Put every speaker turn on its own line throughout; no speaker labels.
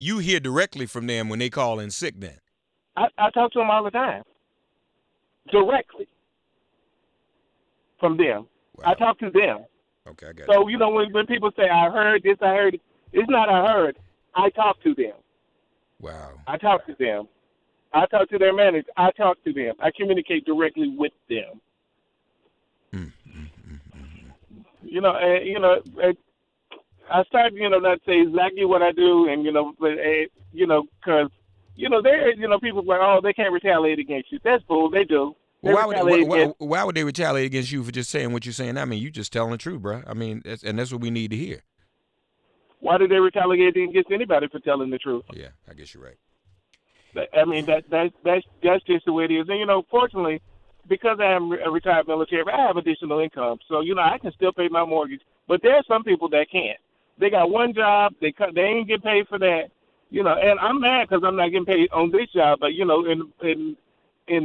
you hear directly from them when they call in sick then?
I talk to them all the time, directly from them. I
Wow.
talk to them.
Okay, I got you.
So, when people say, I heard this, I heard it, it's not I heard. I talk to them.
Wow.
I talk to them. I talk to their manager. I talk to them. I communicate directly with them.
Mm, mm, mm, mm.
I started, not to say exactly what I do, and but because there, people like, oh, they can't retaliate against you. That's bull. They do.
Well,
They retaliate against.
why would they retaliate against you for just saying what you're saying? I mean, you just telling the truth, bro. I mean, that's what we need to hear.
Why do they retaliate against anybody for telling the truth?
Yeah, I guess you're right.
I mean, that's just the way it is. And fortunately, because I am a retired military, I have additional income, so I can still pay my mortgage. But there are some people that can't. They got one job, they ain't get paid for that, And I'm mad because I'm not getting paid on this job. But in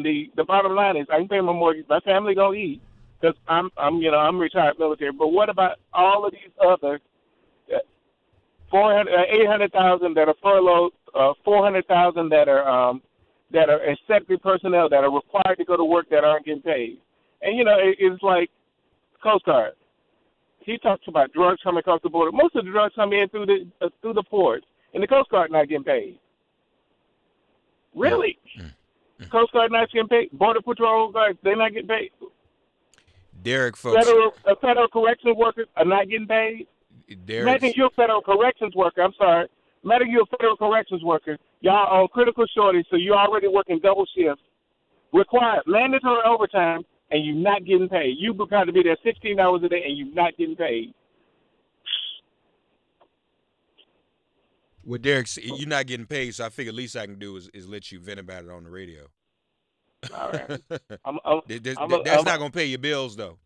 the bottom line is I can pay my mortgage. My family gonna eat because I'm retired military. But what about all of these other 800,000 that are furloughed, 400,000 that are executive personnel that are required to go to work that aren't getting paid? And it's like Coast Guard. He talks about drugs coming across the border. Most of the drugs come in through the ports, and the Coast Guard not getting paid. Really? Coast Guard not getting paid. Border Patrol guards, they're not getting paid.
Derek, folks.
Federal corrections workers are not getting paid. Imagine you're a federal corrections worker. I'm sorry. Imagine you're a federal corrections worker. Y'all on critical shortage, so you're already working double shifts. Required mandatory overtime, and you're not getting paid. You got to be there 16 hours a day, and you're not getting paid.
Well, Derek, you're not getting paid, so I figure the least I can do is let you vent about it on the radio.
All right.
That's not gonna pay your bills, though.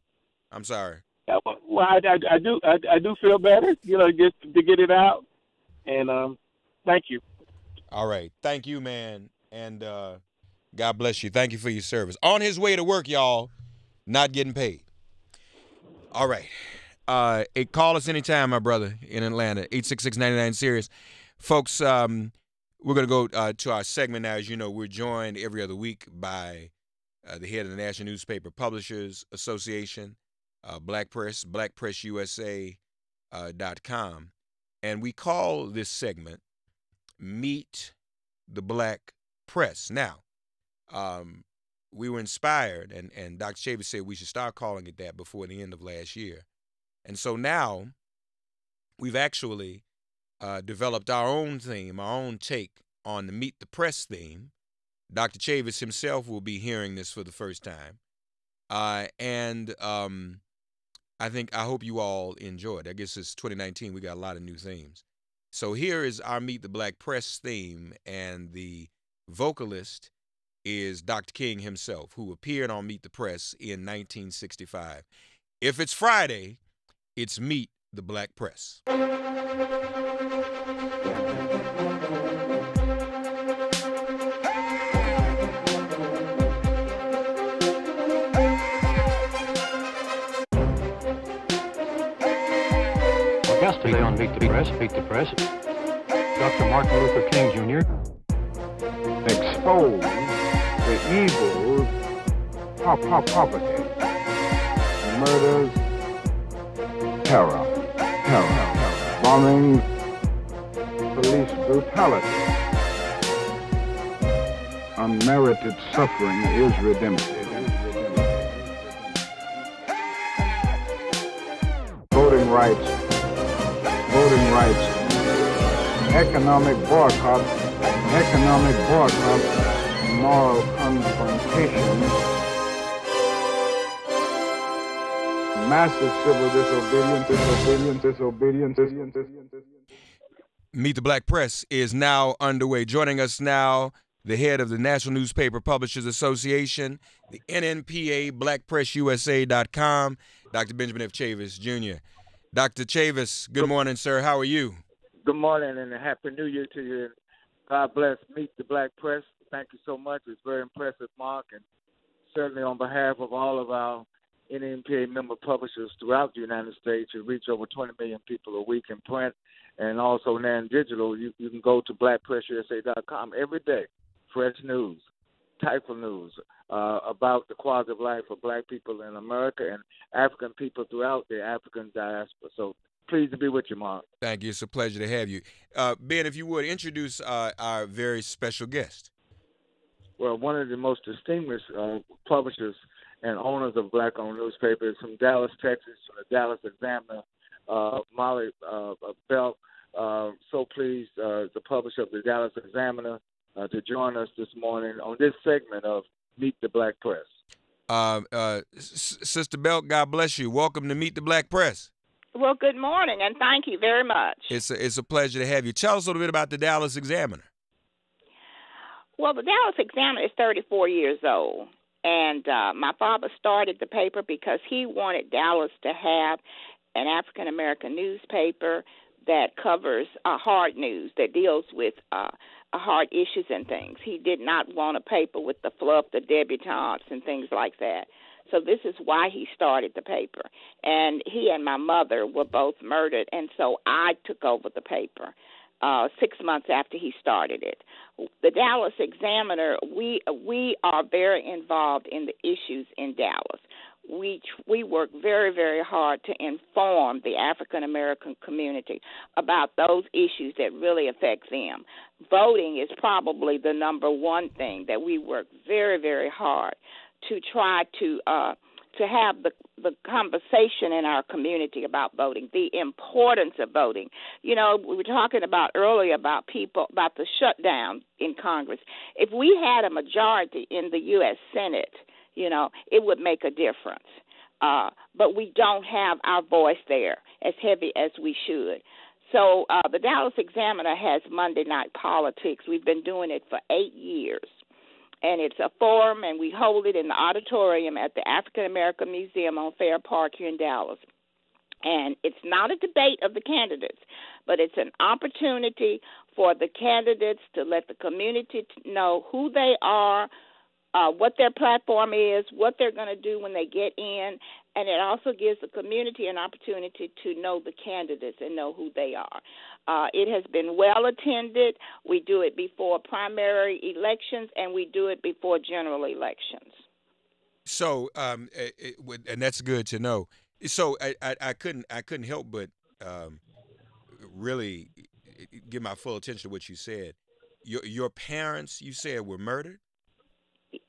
I'm sorry.
Well, I do feel better, just to get it out, and thank you.
All right, thank you, man, and God bless you. Thank you for your service. On his way to work, y'all, not getting paid. All right, call us anytime, my brother, in Atlanta, 866-99-SIRIUS. Folks, we're going to go to our segment now. As you know, we're joined every other week by the head of the National Newspaper Publishers Association, Black Press, blackpressusa.com. And we call this segment Meet the Black Press. Now, we were inspired, and Dr. Chavis said we should start calling it that before the end of last year. And so now we've actually developed our own theme, our own take on the Meet the Press theme. Dr. Chavis himself will be hearing this for the first time. And I hope you all enjoy it. I guess it's 2019. We got a lot of new themes. So here is our Meet the Black Press theme, and the vocalist is Dr. King himself, who appeared on Meet the Press in 1965. If it's Friday, it's Meet the Black Press.
Yesterday on Meet the Press, Dr. Martin Luther King Jr.
exposed the evils of poverty, murders, terror, bombings, police brutality. Unmerited suffering is redemptive. Voting rights, economic boycott, moral confrontation, massive civil disobedience.
Meet the Black Press is now underway. Joining us now, the head of the National Newspaper Publishers Association, the NNPA, blackpressusa.com, Dr. Benjamin F. Chavis, Jr. Dr. Chavis, good morning, sir. How are you?
Good morning and a happy new year to you. God bless Meet the Black Press. Thank you so much. It's very impressive, Mark, and certainly on behalf of all of our NNPA member publishers throughout the United States, who reach over 20 million people a week in print And also now in digital, you can go to blackpressusa.com every day. Fresh news, type of news about the quality of life of black people in America and African people throughout the African diaspora. So pleased to be with you, Mark.
Thank you. It's a pleasure to have you. Ben, if you would, introduce our very special guest.
Well, one of the most distinguished publishers and owners of black-owned newspapers from Dallas, Texas, from the Dallas Examiner, Mollie Belt. So pleased, the publisher of the Dallas Examiner, to join us this morning on this segment of Meet the Black Press.
Sister Belt, God bless you. Welcome to Meet the Black Press.
Well, good morning, and thank you very much.
It's a pleasure to have you. Tell us a little bit about the Dallas Examiner.
Well, the Dallas Examiner is 34 years old, and my father started the paper because he wanted Dallas to have an African-American newspaper that covers hard news, that deals with hard issues and things. He did not want a paper with the fluff, the debutantes, and things like that. So this is why he started the paper. And he and my mother were both murdered, and so I took over the paper 6 months after he started it. The Dallas Examiner, we are very involved in the issues in Dallas. We work very, very hard to inform the African-American community about those issues that really affect them. Voting is probably the number one thing that we work very, very hard to try to have the conversation in our community about voting, the importance of voting. You know, we were talking about earlier about the shutdown in Congress. If we had a majority in the U.S. Senate, you know, it would make a difference. But we don't have our voice there as heavy as we should. So the Dallas Examiner has Monday Night Politics. We've been doing it for 8 years. And it's a forum, and we hold it in the auditorium at the African American Museum on Fair Park here in Dallas. And it's not a debate of the candidates, but it's an opportunity for the candidates to let the community know who they are, what their platform is, what they're going to do when they get in, and it also gives the community an opportunity to know the candidates and know who they are. It has been well attended. We do it before primary elections, and we do it before general elections.
So, and that's good to know. So, I couldn't help but really give my full attention to what you said. Your parents, you said, were murdered?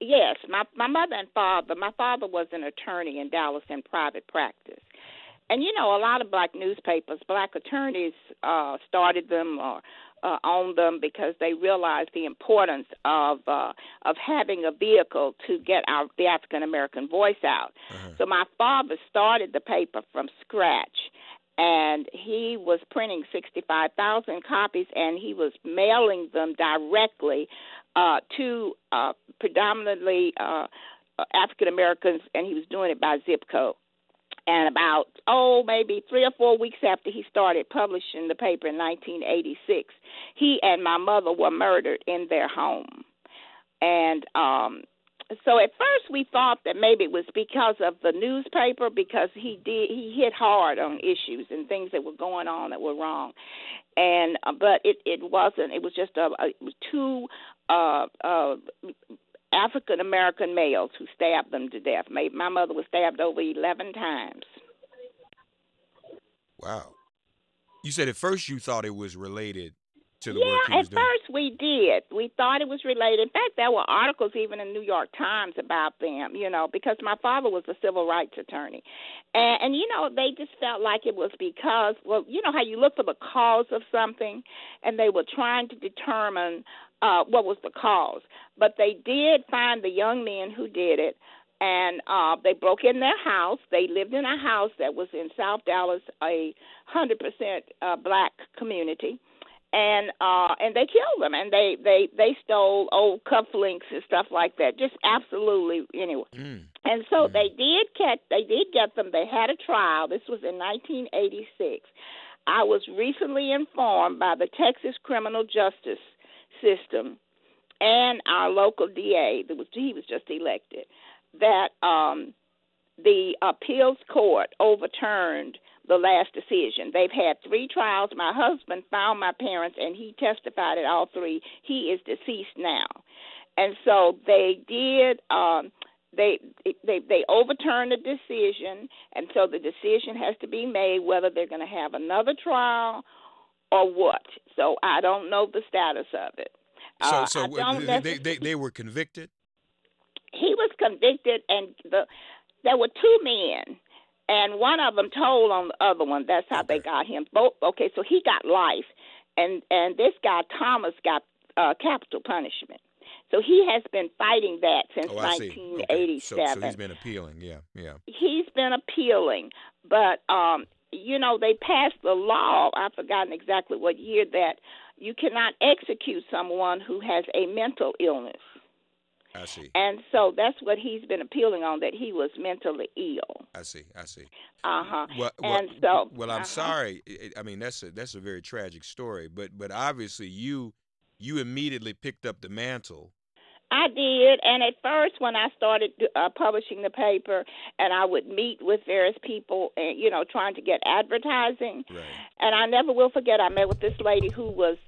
Yes, my mother and father. My father was an attorney in Dallas in private practice. And, you know, a lot of black newspapers, black attorneys started them or owned them because they realized the importance of having a vehicle to get the African-American voice out. Uh-huh. So my father started the paper from scratch, and he was printing 65,000 copies, and he was mailing them directly to predominantly African-Americans, and he was doing it by zip code. And about, maybe 3 or 4 weeks after he started publishing the paper in 1986, he and my mother were murdered in their home. And so at first we thought that maybe it was because of the newspaper, because he hit hard on issues and things that were going on that were wrong. And but it wasn't. It was just it was two African-American males who stabbed them to death. My mother was stabbed over 11 times.
Wow. You said at first you thought it was related to the work he was doing.
Yeah, at first we did. We thought it was related. In fact, there were articles even in New York Times about them, you know, because my father was a civil rights attorney. And you know, they just felt like it was because, well, you know how you look for the cause of something, and they were trying to determine what was the cause. But they did find the young men who did it, and they broke in their house. They lived in a house that was in South Dallas, a 100% black community, and they killed them, and they stole old cufflinks and stuff like that. Just absolutely anyway. And so they did get them. They had a trial. This was in 1986. I was recently informed by the Texas criminal justice system and our local DA, he was just elected, that the appeals court overturned the last decision. They've had 3 trials. My husband found my parents, and he testified at all 3. He is deceased now. And so they did they overturned the decision, and so the decision has to be made whether they're going to have another trial or what. So I don't know the status of it.
So they were convicted?
He was convicted, and there were 2 men, and one of them told on the other one. That's how they got him. Both. Okay, so he got life, and this guy Thomas got capital punishment. So he has been fighting that since 1987.
So he's been appealing, yeah.
He's been appealing, but they passed the law. I've forgotten exactly what year, that you cannot execute someone who has a mental illness.
I see.
And so that's what he's been appealing on, that he was mentally ill.
I see.
Well,
I'm sorry. I mean, that's a very tragic story. But obviously you immediately picked up the mantle.
I did, and at first when I started publishing the paper, and I would meet with various people, and trying to get advertising,
right.
And I never will forget, I met with this lady who was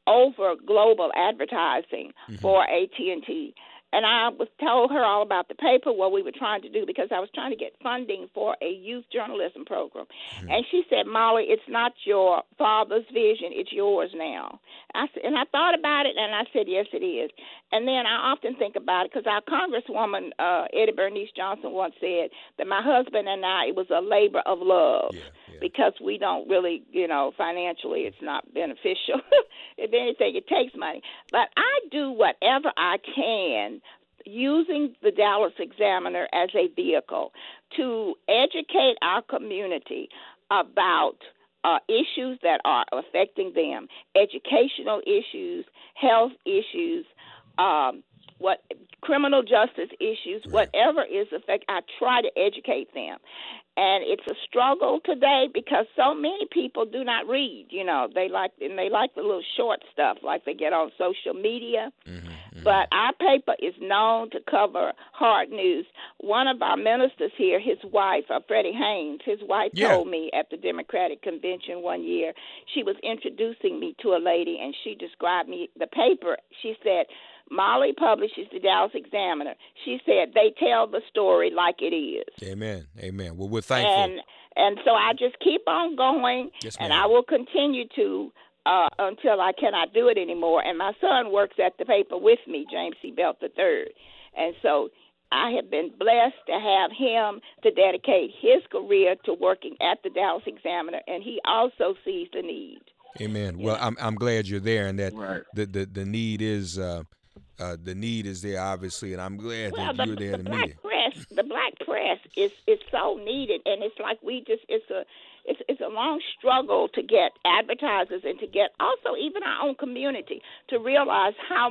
over global advertising for AT&T. And I told her all about the paper, what we were trying to do, because I was trying to get funding for a youth journalism program. And she said, Mollie, it's not your father's vision, it's yours now. I thought about it, and I said, yes, it is. And then I often think about it, because our Congresswoman, Eddie Bernice Johnson, once said that my husband and I, it was a labor of love, because we don't really, financially it's not beneficial. If anything, it takes money. But I do whatever I can using the Dallas Examiner as a vehicle to educate our community about issues that are affecting them, educational issues, health issues, criminal justice issues, whatever is affecting, I try to educate them. And it's a struggle today because so many people do not read. They like the little short stuff like they get on social media. But our paper is known to cover hard news. One of our ministers here, his wife, Freddie Haynes, his wife told me at the Democratic Convention one year, she was introducing me to a lady, and she described me the paper. She said, Mollie publishes the Dallas Examiner. She said they tell the story like it is.
Amen. Well, we're thankful.
And so I just keep on going, and I will continue to until I cannot do it anymore. And my son works at the paper with me, James C. Belt III. And so I have been blessed to have him to dedicate his career to working at the Dallas Examiner, and he also sees the need.
Amen. Well, I'm glad you're there, and that the need is the need is there, obviously, and I'm glad that you're there to meet it.
The black press is so needed, and it's like it's a long struggle to get advertisers and to get also even our own community to realize how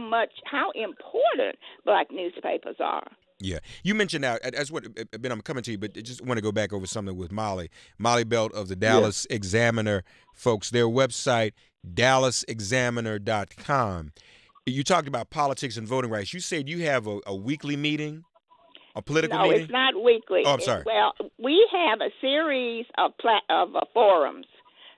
important black newspapers are.
Yeah. You mentioned now, that's what, Ben, I'm coming to you, but I just want to go back over something with Mollie Belt of the Dallas Examiner, folks. Their website, dallasexaminer.com. You talked about politics and voting rights. You said you have a weekly meeting, a political meeting?
No, it's not weekly.
Oh, I'm sorry.
Well, we have a series of forums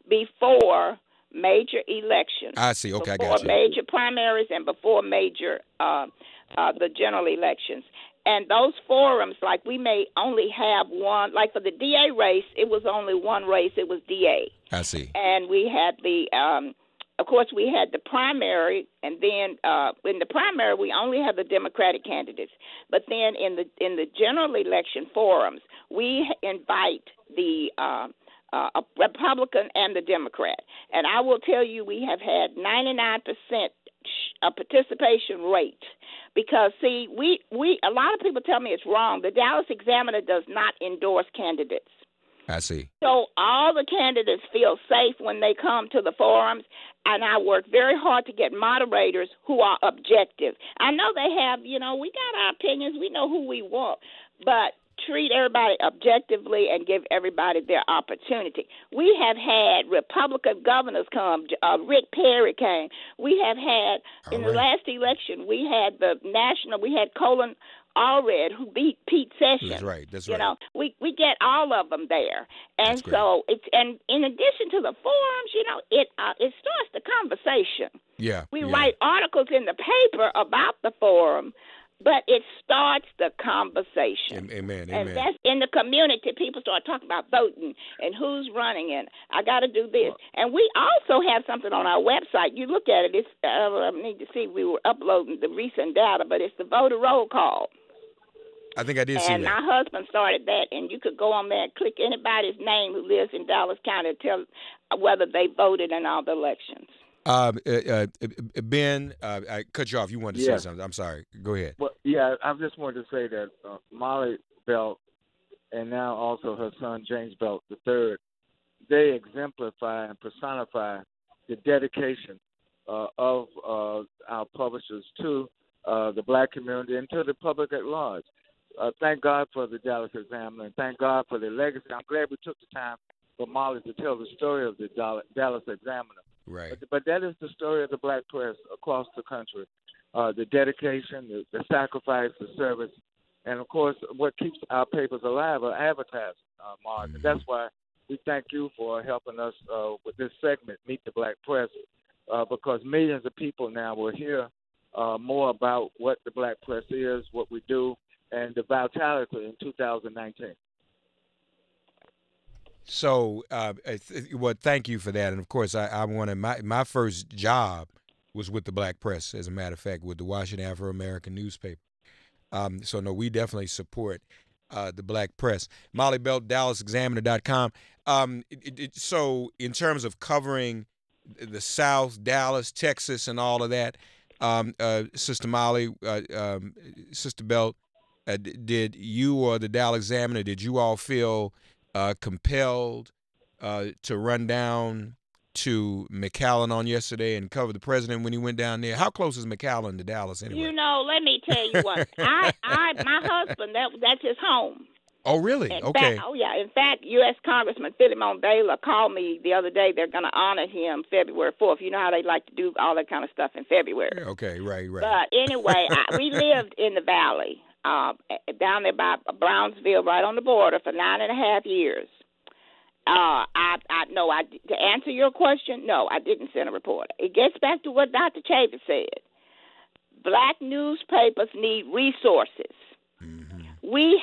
before major elections.
I see. Okay, I got you.
Before major primaries and before major the general elections. And those forums, like we may only have one, like for the DA race, it was only one race, it was DA.
I see.
And we had of course, we had the primary, and then in the primary, we only have the Democratic candidates. But then in the general election forums, we invite the Republican and the Democrat. And I will tell you, we have had 99% participation rate. Because, see, we a lot of people tell me it's wrong. The Dallas Examiner does not endorse candidates.
I see.
So all the candidates feel safe when they come to the forums, and I work very hard to get moderators who are objective. I know they have, we got our opinions. We know who we want, but treat everybody objectively and give everybody their opportunity. We have had Republican governors come. Rick Perry came. We have had, in the last election, we had we had Colin Allred, who beat Pete Sessions.
That's right. That's
you
right.
know, we get all of them there, and
That's great.
so it's and in addition to the forums, you know, it starts the conversation.
Yeah.
We
yeah.
write articles in the paper about the forum, but it starts the conversation.
Amen.
And
Amen.
that's in the community. People start talking about voting and who's running, and I got to do this. And we also have something on our website. You look at it. It's I need to see. We were uploading the recent data, but it's the voter roll call.
I think I did see
And
that.
my husband started that, and you could go on there and click anybody's name who lives in Dallas County and tell whether they voted in all the elections.
Ben, I cut you off. You wanted to say something. I'm sorry. Go ahead.
Well, yeah, I just wanted to say that Mollie Belt and now also her son James Belt III, they exemplify and personify the dedication of our publishers to the black community and to the public at large. Thank God for the Dallas Examiner, and thank God for the legacy. I'm glad we took the time for Mollie to tell the story of the Dallas Examiner.
Right.
But that is the story of the black press across the country. The dedication, the sacrifice, the service, and, of course, what keeps our papers alive are advertising, Mark.
Mm-hmm.
And that's why we thank you for helping us with this segment, Meet the Black Press, because millions of people now will hear more about what the black press is, what we do, and the vitality in 2019.
So, well, thank you for that. And of course, I wanted my first job was with the black press, as a matter of fact, with the Washington Afro-American newspaper. So no, we definitely support the black press. Mollie Belt, DallasExaminer.com. So in terms of covering the South, Dallas, Texas, and all of that, Sister Mollie, Sister Belt, did you or the Dallas Examiner, did you all feel compelled to run down to McAllen on yesterday and cover the president when he went down there? How close is McAllen to Dallas anyway?
You know, let me tell you what. my husband, that's his home.
Oh, really? Okay.
In fact, U.S. Congressman Philemon Baylor called me the other day. They're going to honor him February 4th. You know how they like to do all that kind of stuff in February.
Okay, right.
But anyway, we lived in the valley, down there by Brownsville, right on the border, for 9.5 years. To answer your question, no, I didn't send a reporter. It gets back to what Dr. Chavis said. Black newspapers need resources.
Mm-hmm.
We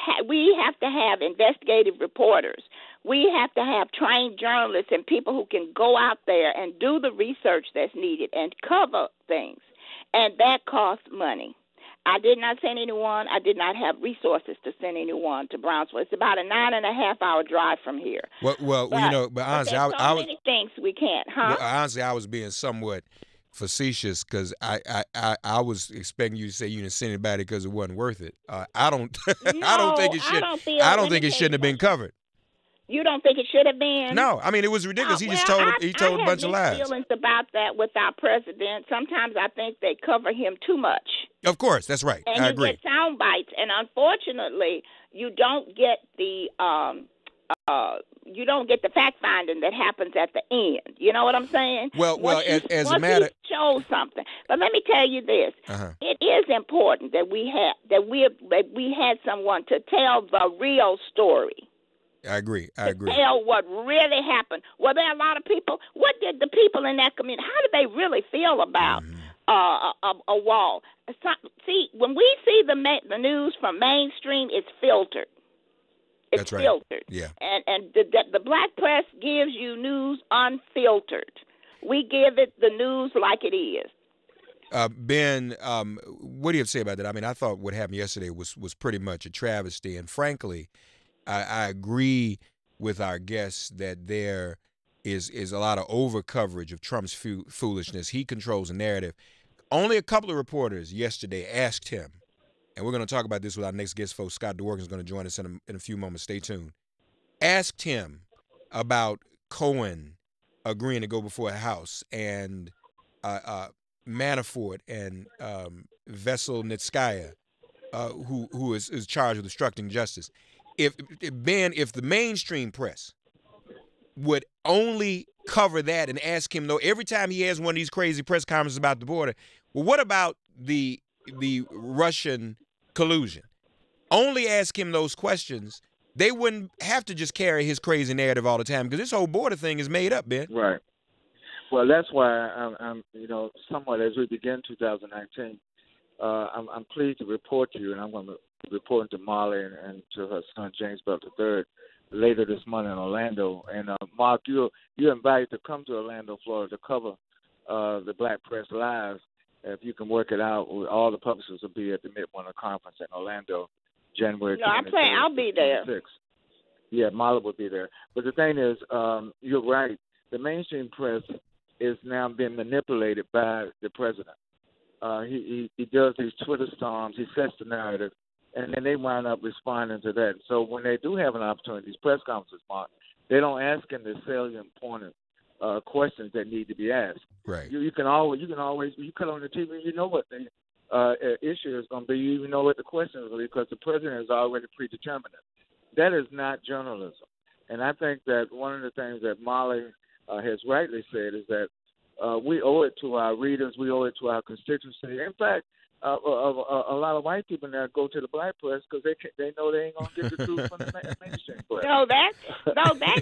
have to have investigative reporters. We have to have trained journalists and people who can go out there and do the research that's needed and cover things. And that costs money. I did not send anyone. I did not have resources to send anyone to Brownsville. It's about a 9.5-hour drive from here.
But honestly,
there's so many things we can't, huh?
Well, honestly, I was being somewhat facetious because I was expecting you to say you didn't send anybody because it wasn't worth it. I don't think it should. I don't think it shouldn't have been covered.
You don't think it should have been?
No, I mean it was ridiculous. He told a bunch of lies.
I have feelings about that with our president. Sometimes I think they cover him too much.
Of course, that's right.
And
I agree.
You get sound bites, and unfortunately, you don't get the fact finding that happens at the end. You know what I'm saying?
Well, as a matter,
he shows something. But let me tell you this: It is important that we had someone to tell the real story.
I agree.
Tell what really happened. Were there a lot of people? What did the people in that community? How did they really feel about a wall? See, when we see the news from mainstream, it's filtered. It's filtered.
Yeah.
And the black press gives you news unfiltered. We give it the news like it is.
Ben, what do you have to say about that? I mean, I thought what happened yesterday was pretty much a travesty, and frankly, I agree with our guests that there is a lot of over coverage of Trump's foolishness. He controls the narrative. Only a couple of reporters yesterday asked him, and we're going to talk about this with our next guest, folks. Scott DeWorkin is going to join us in a few moments. Stay tuned. Asked him about Cohen agreeing to go before a House and Manafort and Veselnitskaya, who is charged with obstructing justice. If the mainstream press would only cover that and ask him, though, every time he has one of these crazy press conferences about the border, well, what about the Russian collusion? only ask him those questions, they wouldn't have to just carry his crazy narrative all the time, because this whole border thing is made up, Ben.
Right. Well, that's why I'm somewhat as we begin 2019, I'm pleased to report to you, and I'm going to report to Mollie and to her son James Bell III later this month in Orlando. And Mark, you're invited to come to Orlando, Florida, to cover the Black Press Live. If you can work it out, all the publishers will be at the Midwinter Conference in Orlando, January 23rd.
No, I'm saying I'll be there.
26th. Yeah, Mollie will be there. But the thing is, you're right. The mainstream press is now being manipulated by the president. He does these Twitter storms. He sets the narrative, and then they wind up responding to that. So when they do have an opportunity, these press conferences, Mark, they don't ask him the salient pointed questions that need to be asked.
Right.
You can always when you cut on the TV, you know what the issue is going to be. You even know what the question is going to be because the president is already predetermined it. That is not journalism. And I think that one of the things that Mollie has rightly said is that we owe it to our readers, we owe it to our constituency. In fact, a lot of white people now go to the black press because they know they ain't gonna get the truth from the mainstream press.
That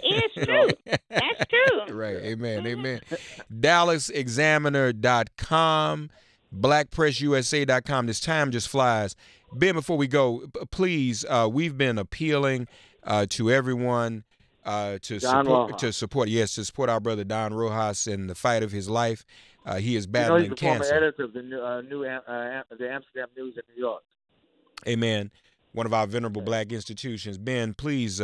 is true. That's true.
Right. Amen. Amen. DallasExaminer.com, BlackPressUSA.com. This time just flies. Ben, before we go, please, we've been appealing to everyone to support our brother Don Rojas in the fight of his life. He is battling
he's the
cancer.
former editor of the the Amsterdam News in New York.
Amen. One of our venerable black institutions. Ben, please,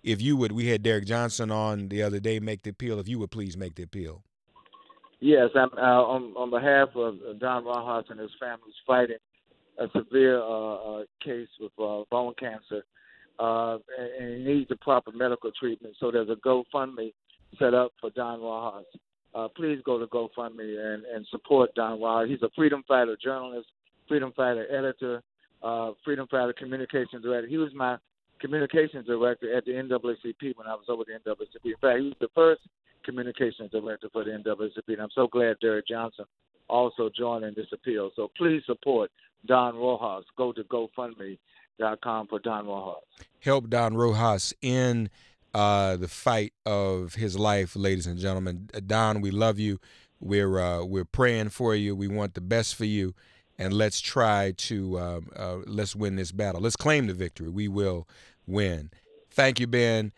if you would, we had Derek Johnson on the other day, make the appeal. If you would please make the appeal.
Yes, I'm on behalf of Don Rojas and his family who's fighting a severe case with bone cancer. And he needs the proper medical treatment. So there's a GoFundMe set up for Don Rojas. Please go to GoFundMe and support Don Rojas. He's a freedom fighter journalist, freedom fighter editor, freedom fighter communications director. He was my communications director at the NAACP when I was over the NAACP. In fact, he was the first communications director for the NAACP. And I'm so glad Derek Johnson also joined in this appeal. So please support Don Rojas. Go to GoFundMe.com for Don Rojas.
Help Don Rojas in the fight of his life, ladies and gentlemen. Don, we love you. We're praying for you. We want the best for you, and let's try to let's win this battle. Let's claim the victory. We will win. Thank you, Ben.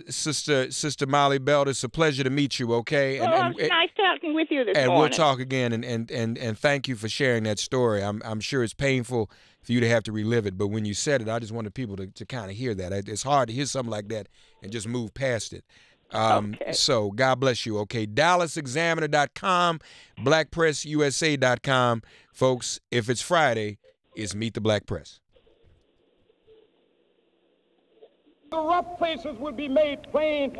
Sister Mollie Belt, it's a pleasure to meet you. Okay,
It's nice talking with you this morning.
And we'll talk again. And thank you for sharing that story. I'm sure it's painful for you to have to relive it, but when you said it, I just wanted people to kind of hear that. It's hard to hear something like that and just move past it.
Okay.
So God bless you. Okay, DallasExaminer.com, BlackPressUSA.com. Folks, if it's Friday, it's Meet the Black Press.
The rough places will be made plain.